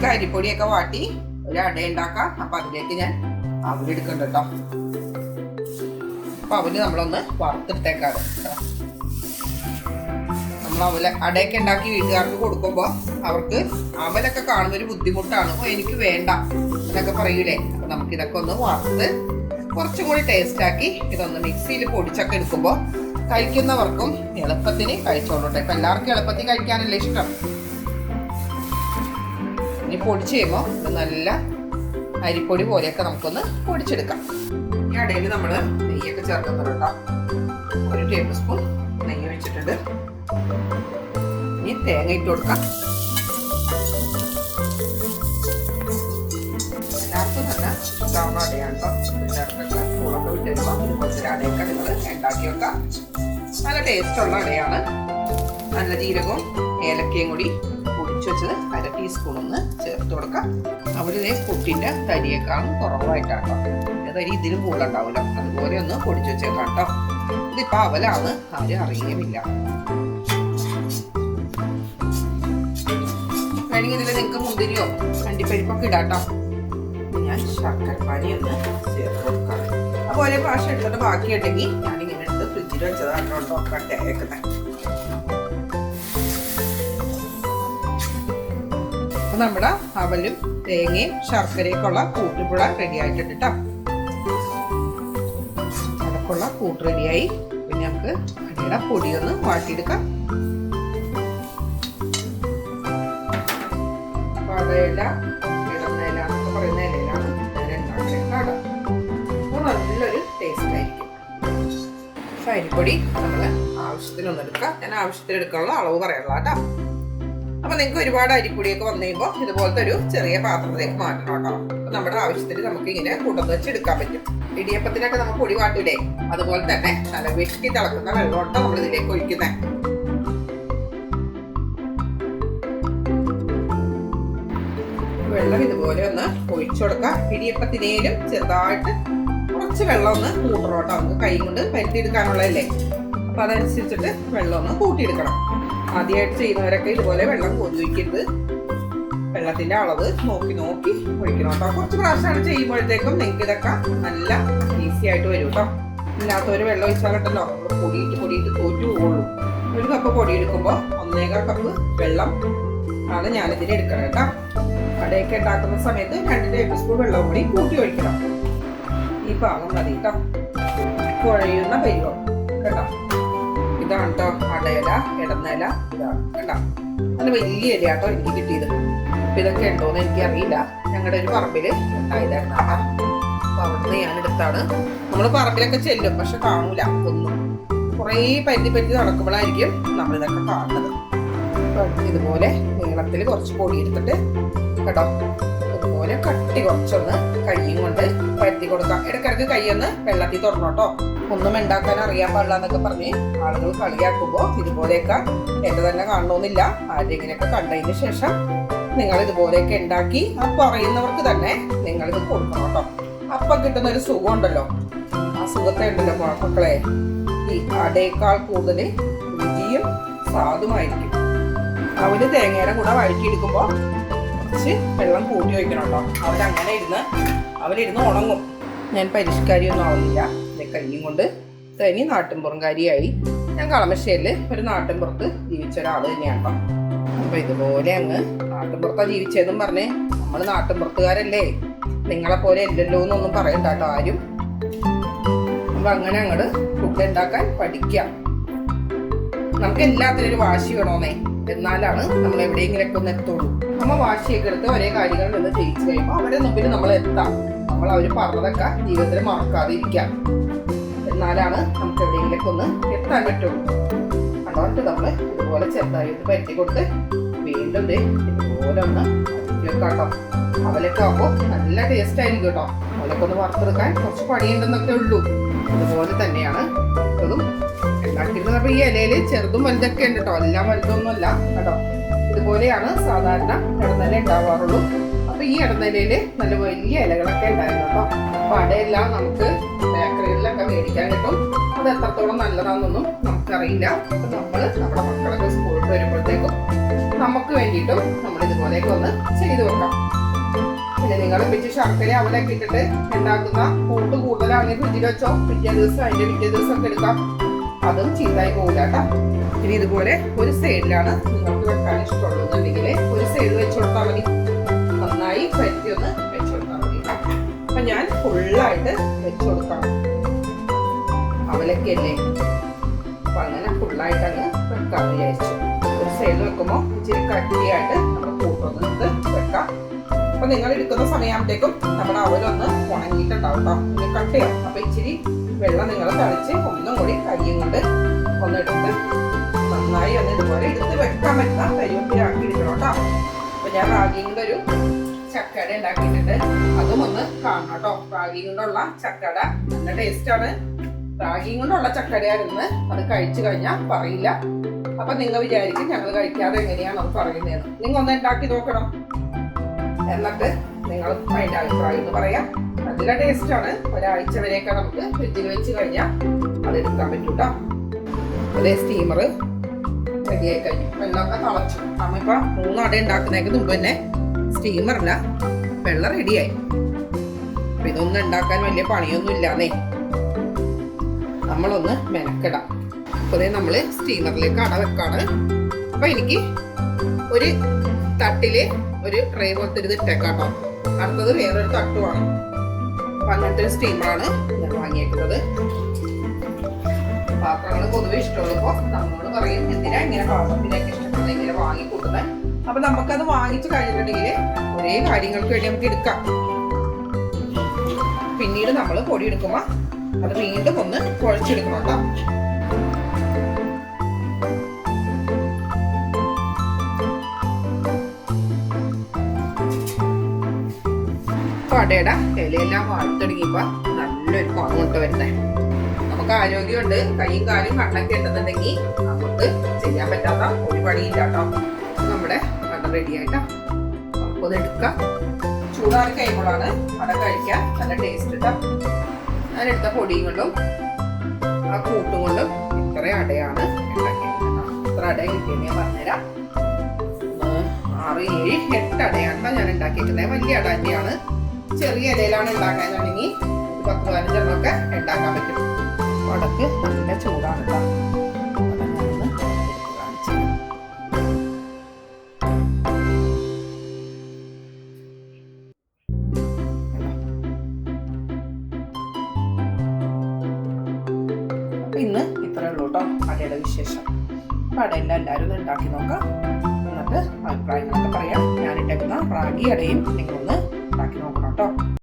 നമുക്ക് അരിപ്പൊടിയൊക്കെ വാട്ടി ഒരു അട ഉണ്ടാക്കാം. അപ്പൊ അതിലേക്ക് ഞാൻ അവലെടുക്കണ്ട കേട്ടോ. അപ്പൊ അവല് നമ്മളൊന്ന് വറുത്തെടുത്തേക്കാറ്. നമ്മൾ അടയൊക്കെ ഉണ്ടാക്കി വീട്ടുകാർക്ക് കൊടുക്കുമ്പോൾ അവർക്ക് അവലൊക്കെ കാണുമ്പോൾ ഒരു ബുദ്ധിമുട്ടാണ്. എനിക്ക് വേണ്ട എന്നൊക്കെ പറയൂലേ. അപ്പൊ നമുക്ക് ഇതൊക്കെ ഒന്ന് വറുത്ത് കുറച്ചും കൂടി ടേസ്റ്റ് ആക്കി ഇതൊന്ന് മിക്സിയിൽ പൊടിച്ചൊക്കെ എടുക്കുമ്പോൾ കഴിക്കുന്നവർക്കും എളുപ്പത്തിന് കഴിച്ചോളൂട്ടെ. ഇപ്പൊ എല്ലാവർക്കും എളുപ്പത്തിൽ കഴിക്കാനല്ലേ ഇഷ്ടം. ഇനി പൊടിച്ച് കഴിയുമ്പോൾ ഇത് നല്ല അരിപ്പൊടി പോലെയൊക്കെ നമുക്കൊന്ന് പൊടിച്ചെടുക്കാം. ഈ അടയിൽ നമ്മൾ നെയ്യൊക്കെ ചേർക്കുന്നുണ്ട് കേട്ടോ. 1 ടേബിൾ സ്പൂൺ നെയ്യ് ഒഴിച്ചിട്ടുണ്ട്. ഇനി തേങ്ങ ഇട്ട് കൊടുക്കാം. എല്ലാവർക്കും നല്ല ഇഷ്ടമാവുന്ന അടയാണ് കേട്ടോ. എല്ലാവർക്കൊക്കെ സ്കൂളൊക്കെ വിട്ട് വരുമ്പോൾ ഇതുപോലത്തെ അടയൊക്കെ നിങ്ങൾ ഉണ്ടാക്കി വെക്കാം. നല്ല ടേസ്റ്റുള്ള അടയാണ്. നല്ല ജീരകവും ഏലക്കയും കൂടി പൊടിച്ചു വെച്ചത് 1/2 ടീസ്പൂൺ ഒന്ന് ചേർത്ത് കൊടുക്കാം. അവിടെ പുട്ടിൻ്റെ തരിയേക്കാളും കുറവായിട്ടാണ് കേട്ടോ. തരി ഇതിലും കൂടുതൽ ഉണ്ടാവില്ല. അതുപോലെ ഒന്ന് പൊടിച്ചു വെച്ചേക്കാം കേട്ടോ. ഇതിപ്പോൾ അവലാണ്, ആരും അറിയുകയുമില്ല. വേണമെങ്കിൽ ഇതിൽ നിങ്ങൾക്ക് മുന്തിരിയോ അണ്ടിപ്പരിപ്പൊക്കെ ഇടാട്ടോ. ഞാൻ ശർക്കരപ്പാനി ഒന്ന് ചേർത്ത് കൊടുക്കാം. അപ്പോൾ ഒരേ പ്രാവശ്യം എടുത്തിട്ട് ബാക്കിയുണ്ടെങ്കിൽ ഞാനിങ്ങനെ എടുത്ത് ഫ്രിഡ്ജിൽ വെച്ചതാണ് കേട്ടോ കട്ടേക്കുന്നത്. അപ്പൊ നമ്മുടെ അവലും തേങ്ങയും ശർക്കരയൊക്കെ ഉള്ള കൂട്ടുപുഴ റെഡി ആയിട്ടുണ്ട് കേട്ടോ. അതൊക്കെയുള്ള കൂട്ട് റെഡിയായി. പിന്നെ നമുക്ക് അടിയുടെ പൊടിയൊന്ന് വാട്ടിയെടുക്കാം. പടയില ഇടന്നയില എന്നൊക്കെ പറയുന്ന ഇലയിലാണ് ഞാൻ ഉണ്ടാക്കുന്നത്. നല്ലൊരു ടേസ്റ്റ് ആയിരിക്കും. അരിപ്പൊടി നമ്മൾ ആവശ്യത്തിനൊന്നും എടുക്കാം. ഞാൻ ആവശ്യത്തിന് എടുക്കാനുള്ള അളവ് പറയാനുള്ള കേട്ടോ. അപ്പൊ നിങ്ങൾക്ക് ഒരുപാട് അരിപ്പൊടിയൊക്കെ വന്നു കഴിയുമ്പോൾ ഇതുപോലത്തെ ഒരു ചെറിയ പാത്രത്തിലേക്ക് മാറ്റണം കേട്ടോ. അപ്പൊ നമ്മുടെ ആവശ്യത്തിന് നമുക്ക് ഇങ്ങനെ കൂട്ടം വെച്ച് എടുക്കാൻ പറ്റും. ഇടിയപ്പത്തിനൊക്കെ നമ്മൾ പൊടി വാട്ടൂലേ, അതുപോലെ തന്നെ നല്ല വെട്ടി തിളക്കുന്ന വെള്ളമുണ്ടോ നമ്മൾ ഇതിലേക്ക് ഒഴിക്കുന്നത്. വെള്ളം ഇതുപോലെ ഒന്ന് ഒഴിച്ചു കൊടുക്കാം. ഇടിയപ്പത്തിനേലും ചെറുതായിട്ട് കുറച്ച് വെള്ളം ഒന്ന് കൂട്ടണം കേട്ടോ. നമുക്ക് കൈ കൊണ്ട് പരത്തിയെടുക്കാനുള്ളതല്ലേ. അപ്പൊ അതനുസരിച്ചിട്ട് വെള്ളം ഒന്ന് കൂട്ടിയെടുക്കണം. ആദ്യമായിട്ട് ചെയ്യുന്നവരൊക്കെ ഇതുപോലെ വെള്ളം കോരി ഒഴിക്കരുത്. വെള്ളത്തിന്റെ അളവ് നോക്കി നോക്കി ഒഴിക്കണം കേട്ടോ. കുറച്ച് പ്രാവശ്യമാണ് ചെയ്യുമ്പോഴത്തേക്കും നിങ്ങൾക്ക് ഇതൊക്കെ നല്ല ഈസി ആയിട്ട് വരും കേട്ടോ. ഇല്ലാത്തവര് വെള്ളം ഒഴിച്ചാൽ കേട്ടല്ലോ പൊടിയിട്ട് തോറ്റു പോകുള്ളൂ. 1 കപ്പ് പൊടി എടുക്കുമ്പോൾ 1.25 കപ്പ് വെള്ളം ആണ് ഞാനിതിന് എടുക്കണം കേട്ടോ. അടയൊക്കെ ഉണ്ടാക്കുന്ന സമയത്ത് 2 ടേബിൾ സ്പൂൺ വെള്ളം കൂടി കൂട്ടി ഒഴിക്കണം. ഈ പാകം മതി കേട്ടോ. കുഴയുന്ന പരുവം കേട്ടോ. ഇതാണ് കേട്ടോ അടയില ഇടന്നില. ഇതാണ് കേട്ടോ. നല്ല വലിയ ഇല കേട്ടോ എനിക്ക് കിട്ടിയത്. അപ്പൊ ഇതൊക്കെ ഉണ്ടോന്ന് എനിക്കറിയില്ല. ഞങ്ങളുടെ ഒരു പറമ്പില് ഉണ്ടായതായിരുന്നു കേട്ടോ. അപ്പൊ അവിടുന്ന് ഞാൻ എടുത്താണ്. നമ്മള് പറമ്പിലൊക്കെ ചെല്ലും, പക്ഷെ കാണൂല ഒന്നും. കുറേ പരുത്തി നടക്കുമ്പോഴായിരിക്കും നമ്മളിതൊക്കെ കാണുന്നത്. ഇതുപോലെ നീളത്തിൽ കുറച്ച് പൊടി എടുത്തിട്ട് കേട്ടോ ഇതുപോലെ കട്ടി കുറച്ചൊന്ന് കയ്യും കൊണ്ട് പരത്തി കൊടുക്കാം. ഇടയ്ക്കിടയ്ക്ക് കൈയൊന്ന് വെള്ളത്തിൽ തുറന്നോട്ടോ. ഒന്നും ഉണ്ടാക്കാൻ അറിയാൻ പാടില്ല എന്നൊക്കെ പറഞ്ഞ് ആളുകൾ കളിയാക്കുമ്പോൾ ഇതുപോലെയൊക്കെ എന്റെ തന്നെ കാണണമെന്നില്ല. ആരെങ്കിലൊക്കെ കണ്ടതിന് ശേഷം നിങ്ങൾ ഇതുപോലെയൊക്കെ ഉണ്ടാക്കി ആ പറയുന്നവർക്ക് തന്നെ നിങ്ങളിത് കൊടുക്കണം കേട്ടോ. അപ്പം കിട്ടുന്ന ഒരു സുഖം ഉണ്ടല്ലോ, ആ സുഖത്തെ ഉണ്ടല്ലോ മക്കളെ, ഈ അടയേക്കാൾ കൂടുതൽ രുചിയും സ്വാദുമായിരിക്കും. അവര് തേങ്ങയുടെ കൂടെ വഴറ്റിയെടുക്കുമ്പോൾ കുറച്ച് വെള്ളം കൂട്ടി വയ്ക്കണം കേട്ടോ. അവരിരുന്ന് ഉണങ്ങും. ഞാൻ പരിഷ്കാരിയൊന്നും ആവുന്നില്ല. എൻ്റെ കയ്യും കൊണ്ട് തനി നാട്ടിൻപുറംകാരിയായി. ഞാൻ കളമശ്ശേരിൽ ഒരു നാട്ടിൻപുറത്ത് ജീവിച്ച ഒരാൾ തന്നെയാണ് കേട്ടോ. അപ്പൊ ഇതുപോലെ അങ്ങ് നാട്ടിൻപുറത്താണ് ജീവിച്ചതെന്നും പറഞ്ഞ് നമ്മൾ നാട്ടിൻപുറത്തുകാരല്ലേ, നിങ്ങളെ പോലെ അല്ലല്ലോ എന്നൊന്നും പറയണ്ട കേട്ടോ ആരും. അപ്പൊ അങ്ങനെ അങ്ങോട്ട് ഫുഡ് ഉണ്ടാക്കാൻ പഠിക്കാം. നമുക്ക് എല്ലാത്തിനും ഒരു വാശി വേണോന്നേ, എന്നാലാണ് നമ്മൾ എവിടെയെങ്കിലൊക്കെ ഒന്ന് എത്തുള്ളൂ. നമ്മൾ വാശിയൊക്കെ എടുത്ത് ഒരേ കാര്യങ്ങൾ നിന്ന് ജയിച്ചു കഴിയുമ്പോൾ അവരെ മുമ്പിൽ നമ്മൾ എത്താം. നമ്മൾ അവർ പറഞ്ഞതൊക്കെ ജീവിതത്തിൽ മറക്കാതെ ഇരിക്കാം. എന്നാലാണ് നമുക്ക് എവിടെയെങ്കിലൊക്കെ ഒന്ന് എത്താൻ പറ്റുള്ളൂ. അതുകൊണ്ട് നമ്മൾ ഇതുപോലെ ചെറുതായിട്ട് പരത്തി കൊടുത്ത് വീണ്ടും ഇതുപോലെ ഒന്ന് വെക്കാട്ടോ. അവലൊക്കെ ആകുമ്പോൾ നല്ല ടേസ്റ്റ് ആയിരിക്കും കേട്ടോ. അവലൊക്കെ ഒന്ന് വറുത്തെടുക്കാൻ കുറച്ച് പണിയുണ്ടെന്നൊക്കെ ഉള്ളൂ. അതുപോലെ തന്നെയാണ് അതും ഉണ്ടാക്കിയിരുന്നത്. അപ്പൊ ഈ ഇലയില് ചെറുതും വലുതൊക്കെ ഉണ്ട് കേട്ടോ. എല്ലാം വലുതൊന്നുമല്ല കേട്ടോ. ഇതുപോലെയാണ് സാധാരണ ഇടനില ഉണ്ടാവാറുള്ളൂ. അപ്പൊ ഈ ഇടനിലയില് നല്ല വലിയ ഇലകളൊക്കെ ഉണ്ടായിരുന്നു കേട്ടോ. അപ്പൊ അടയെല്ലാം നമുക്ക് ബേക്കറികളിൽ കടകളിലൊക്കെ മേടിക്കാൻ കിട്ടും. അത് എത്രത്തോളം നല്ലതാണെന്നൊന്നും നമുക്കറിയില്ല. അപ്പൊ നമ്മള് നമ്മുടെ മക്കളൊക്കെ സ്കൂളിൽ വരുമ്പോഴത്തേക്കും നമുക്ക് വേണ്ടിയിട്ടും നമ്മൾ ഇതുപോലെയൊക്കെ ഒന്ന് ചെയ്തു വെക്കാം. പിന്നെ നിങ്ങൾ വെച്ച് ശർക്കര അവലൊക്കെ ഇട്ടിട്ട് ഉണ്ടാക്കുന്ന കൂട്ട് കൂടുതലാണെങ്കിൽ ഫ്രിഡ്ജിൽ വെച്ചോ, പിറ്റേ ദിവസം ഒക്കെ എടുക്കാം. അതും ചീത്തായി പോകില്ല കേട്ടോ. ഇനി ഇതുപോലെ ഒരു സൈഡിലാണ് നിങ്ങൾക്ക് വെക്കാൻ ഇഷ്ടമുള്ളതെന്നുണ്ടെങ്കിൽ ഒരു സൈഡ് വെച്ച് കൊടുത്താൽ മതി. നന്നായി പരത്തി ഒന്ന് വെച്ച് കൊടുത്താൽ മതി. അപ്പൊ ഞാൻ ഫുള്ളായിട്ട് വെച്ച് കൊടുക്കാം. അവലൊക്കെ അല്ലേ, അപ്പൊ അങ്ങനെ ഫുള്ളായിട്ട് അങ്ങ് വെക്കാന്ന് വിചാരിച്ചു. ഒരു സൈഡ് വെക്കുമ്പോൾ ഇച്ചിരി കട്ടിയായിട്ട് നമ്മൾ കൂട്ടൊന്ന് വെക്കാം. അപ്പൊ നിങ്ങൾ എടുക്കുന്ന സമയമാകുമ്പോഴത്തേക്കും നമ്മുടെ അവലൊന്ന് ഉണങ്ങിയിട്ടുണ്ടാവും കേട്ടോ. ഇനി കട്ട് ചെയ്യാം. അപ്പൊ ഇച്ചിരി വെള്ളം നിങ്ങൾ തളിച്ച് ഒന്നും കൂടി കയ്യും കൊണ്ട് ഒന്നെടുത്ത് നന്നായി ഒന്ന് ഇതുപോലെ എടുത്ത് വെക്കാൻ പറ്റുന്ന പരിവത്തിലാക്കി എടുക്കണം കേട്ടോ. അപ്പൊ ഞാൻ റാഗി കൊണ്ട് ഒരു ചക്കട ഉണ്ടാക്കിയിട്ടുണ്ട്. അതും ഒന്ന് കാണണം കേട്ടോ. റാഗി കൊണ്ടുള്ള ചക്കട നല്ല ടേസ്റ്റാണ്. റാഗി കൊണ്ടുള്ള ചക്കടയായിരുന്നു. അത് കഴിച്ചു കഴിഞ്ഞാൽ പറയില്ല. അപ്പൊ നിങ്ങൾ വിചാരിക്കും ഞങ്ങൾ കഴിക്കാതെ എങ്ങനെയാണ് അത് പറയുന്നതെന്ന്. നിങ്ങൾ ഒന്ന് ഉണ്ടാക്കി നോക്കണം. എന്നിട്ട് നിങ്ങൾ അതിന്റെ അഭിപ്രായം എന്ന് പറയാം. നല്ല ടേസ്റ്റാണ്. ഒരാഴ്ച വരെയൊക്കെ നമുക്ക് ഫ്രിഡ്ജിൽ വെച്ച് കഴിഞ്ഞാൽ അത് എടുക്കാൻ പറ്റും കേട്ടോ. അതേ സ്റ്റീമർ റെഡിയായി കഴിഞ്ഞു. വെള്ളമൊക്കെ തിളച്ചു. നമ്മളിപ്പോൾ 3 അട ഉണ്ടാക്കുന്നതിന് മുമ്പ് തന്നെ സ്റ്റീമറില്ല, വെള്ളം റെഡിയായി. അപ്പൊ ഇതൊന്നും ഉണ്ടാക്കാൻ വലിയ പണിയൊന്നും ഇല്ലാന്നേ. നമ്മളൊന്ന് മെനക്കെടാം. അപ്പൊ നമ്മള് സ്റ്റീമറിലേക്ക് അട വെക്കാണ്. അപ്പൊ എനിക്ക് ഒരു തട്ടില് ഒരു ട്രേ പോലത്തെ ഒരു ഇട്ടേക്കാട്ടോ. അടുത്തത് വേറൊരു തട്ടുമാണ്. അപ്പൊ അങ്ങനത്തെ ഒരു സ്റ്റീമറാണ് ഞാൻ വാങ്ങിയേക്കുന്നത്. പാത്രങ്ങൾ പൊതുവെ ഇഷ്ടമുള്ളപ്പോ നമ്മളോട് പറയും എന്തിനാ ഇങ്ങനെ പാത്രത്തിനൊക്കെ ഇഷ്ടപ്പെടുന്നത്, ഇങ്ങനെ വാങ്ങിക്കൂട്ടുന്നത്. അപ്പൊ നമുക്കത് വാങ്ങിച്ചു കഴിഞ്ഞിട്ടുണ്ടെങ്കിൽ ഒരേ കാര്യങ്ങൾക്ക് വേണ്ടി നമുക്ക് എടുക്കാം. പിന്നീട് നമ്മൾ പൊടി എടുക്കുമ്പോ അത് വീണ്ടും ഒന്ന് കുഴച്ചെടുക്കണം കേട്ടോ. അടയുടെ ഇലയെല്ലാം വാഴ്ത്തടങ്ങിയപ്പോ നല്ലൊരു മണം കൊണ്ട് വരുന്നേ. നമുക്ക് ആരോഗ്യമുണ്ട്, കൈയും കാലും കണ്ണൊക്കെ ഉണ്ടെന്നുണ്ടെങ്കിൽ നമുക്ക് ചെയ്യാൻ പറ്റാത്ത ഒരു പണിയില്ല കേട്ടോ. നമ്മുടെ അട റെഡി ആയിട്ടാ. അപ്പോൾ അത് എടുക്കാം. ചൂടാറി കഴിയുമ്പോഴാണ് അട കഴിക്കാൻ നല്ല ടേസ്റ്റ് കേട്ടോ. ഞാനെടുത്ത പൊടിയും കൊണ്ടും ആ കൂട്ടും കൊണ്ടും ഇത്ര അടയാണ് ഉണ്ടാക്കിയിട്ടുള്ളത്. ഇത്ര അട കിട്ടിയെന്ന് ഞാൻ പറഞ്ഞുതരാം. 6, 7, 8 അടയാണ് ഞാൻ ഉണ്ടാക്കിയിട്ടുള്ളത്. വലിയ അട തന്നെയാണ്. ചെറിയ ഇലയിലാണ് ഉണ്ടാക്കാന്നുണ്ടെങ്കിൽ 10-15 എണ്ണമൊക്കെ ഉണ്ടാക്കാൻ പറ്റും. അടക്ക് നല്ല ചൂടാണ് കേട്ടോ. ഇന്ന് ഇത്രേ ഉള്ളൂ കേട്ടോ അടയുടെ വിശേഷം. അപ്പൊ അടയെല്ലാം എല്ലാവരും ഒന്ന് ഉണ്ടാക്കി നോക്കാം. എന്നിട്ട് അഭിപ്രായങ്ങളൊക്കെ പറയാം. ഞാൻ ഉണ്ടാക്കുന്ന റാഗി അടയും നിങ്ങളൊന്ന് ഉണ്ടാക്കി നോക്കണം കേട്ടോ.